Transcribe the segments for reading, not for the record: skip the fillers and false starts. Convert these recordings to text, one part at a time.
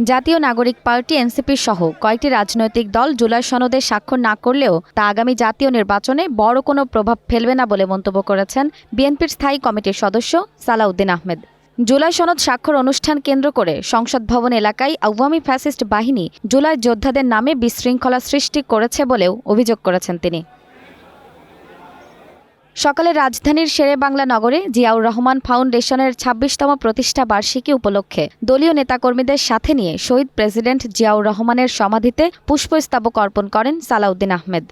জাতীয় নাগরিক party NCP সহ কয়েকটি রাজনৈতিক দল জুলাই সনদে স্বাক্ষর না করলেও তা আগামী জাতীয় নির্বাচনে বড় কোনো প্রভাব ফেলবে না বলে মন্তব্য করেছেন বিএনপির স্থায়ী কমিটির সদস্য সালাউদ্দিন আহমেদ। জুলাই সনদ স্বাক্ষর অনুষ্ঠান কেন্দ্র করে সংসদ ভবন এলাকায় আওয়ামী ফ্যাসিস্ট বাহিনী জুলাই যোদ্ধাদের নামে বিশৃঙ্খলা সৃষ্টি করেছে বলেও অভিযোগ করেছেন তিনি। সকালে রাজধানীর শেরেবাংলা নগরে জিয়াউর রহমান ফাউন্ডেশনের ২৬তম প্রতিষ্ঠা বার্ষিকী উপলক্ষে দলীয় নেতাকর্মীদের সাথে নিয়ে শহীদ প্রেসিডেন্ট জিয়াউর রহমানের সমাধিতে পুষ্পস্তবক অর্পণ করেন সালাউদ্দিন আহমেদ।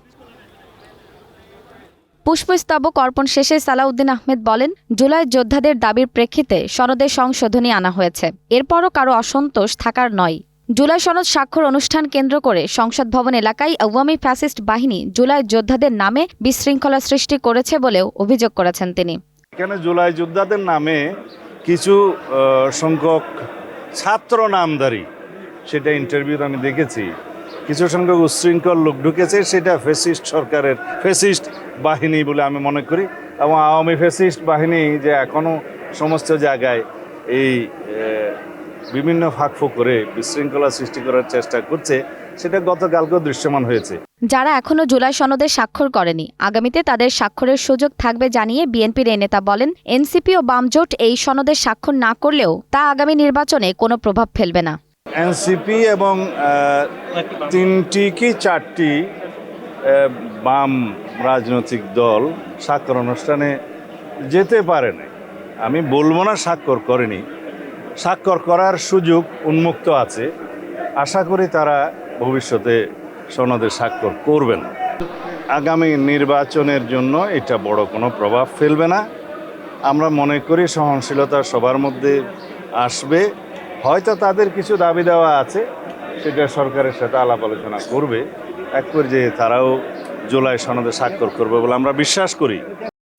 পুষ্পস্তবক অর্পণ শেষে সালাউদ্দিন আহমেদ বলেন, জুলাই যোদ্ধাদের দাবির প্রেক্ষিতে সনদে সংশোধনী আনা হয়েছে, এরপরও কারো অসন্তোষ থাকার নয়। জুলাই সনদ স্বাক্ষর অনুষ্ঠান কেন্দ্র করে সংসদ ভবন এলাকায় আওয়ামী ফ্যাসিস্ট বাহিনী জুলাই যোদ্ধাদের নামে বিশৃঙ্খলা সৃষ্টি করেছে বলেও অভিযোগ করেছেন তিনি। এখানে জুলাই যোদ্ধাদের নামে কিছু সংখ্যক ছাত্র নামধারী, সেটা ইন্টারভিউতে আমি দেখেছি, কিছু সংখ্যক উচ্ছৃঙ্খল লোক ঢুকেছে, সেটা ফ্যাসিস্ট সরকারের ফ্যাসিস্ট বাহিনী বলে আমি মনে করি। এবং আওয়ামী ফ্যাসিস্ট বাহিনী যে এখনও সমস্ত জায়গায় এই বিভিন্ন ফাঁকফোঁক করে বিশৃঙ্খলা সৃষ্টি করার চেষ্টা করছে, সেটা গতকালকেও দৃশ্যমান হয়েছে। যারা এখনো জুলাই সনদে স্বাক্ষর করেনি, আগামীতে তাদের স্বাক্ষরের সুযোগ থাকবে জানিয়ে বিএনপির এই নেতা বলেন, এনসিপি ও বামজোট এই সনদে স্বাক্ষর না করলেও তা আগামী নির্বাচনে কোনো প্রভাব ফেলবে না। এনসিপি এবং 3টি কি 4টি বাম রাজনৈতিক দল স্বাক্ষর অনুষ্ঠানে যেতে পারে না। আমি বলবো না স্বাক্ষর করেনি, স্বাক্ষর করার সুযোগ উন্মুক্ত আছে। আশা করি তারা ভবিষ্যতে সনদে স্বাক্ষর করবেন। আগামী নির্বাচনের জন্য এটা বড় কোনো প্রভাব ফেলবে না। আমরা মনে করি সহনশীলতা সবার মধ্যে আসবে। হয়তো তাদের কিছু দাবি দেওয়া আছে, সেটা সরকারের সাথে আলাপ আলোচনা করবে, এক পর্যায়ে তারাও জুলাই সনদে স্বাক্ষর করবে বলে আমরা বিশ্বাস করি।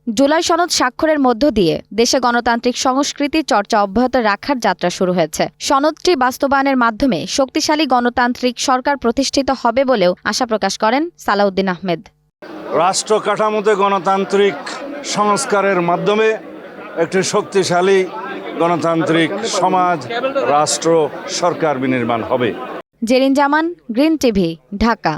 জুলাই সনদ স্বাক্ষরের মধ্য দিয়ে দেশে গণতান্ত্রিক সংস্কৃতি চর্চা অব্যাহত রাখার যাত্রা শুরু হয়েছে। সনদটি বাস্তবায়নের মাধ্যমে শক্তিশালী গণতান্ত্রিক সরকার প্রতিষ্ঠিত হবে বলেও আশা প্রকাশ করেন সালাউদ্দিন আহমেদ। রাষ্ট্র কাঠামোতে গণতান্ত্রিক সংস্কারের মাধ্যমে একটি শক্তিশালী গণতান্ত্রিক সমাজ, রাষ্ট্র, সরকার বিনির্মাণ হবে। জেরিন জামান, গ্রিন টিভি, ঢাকা।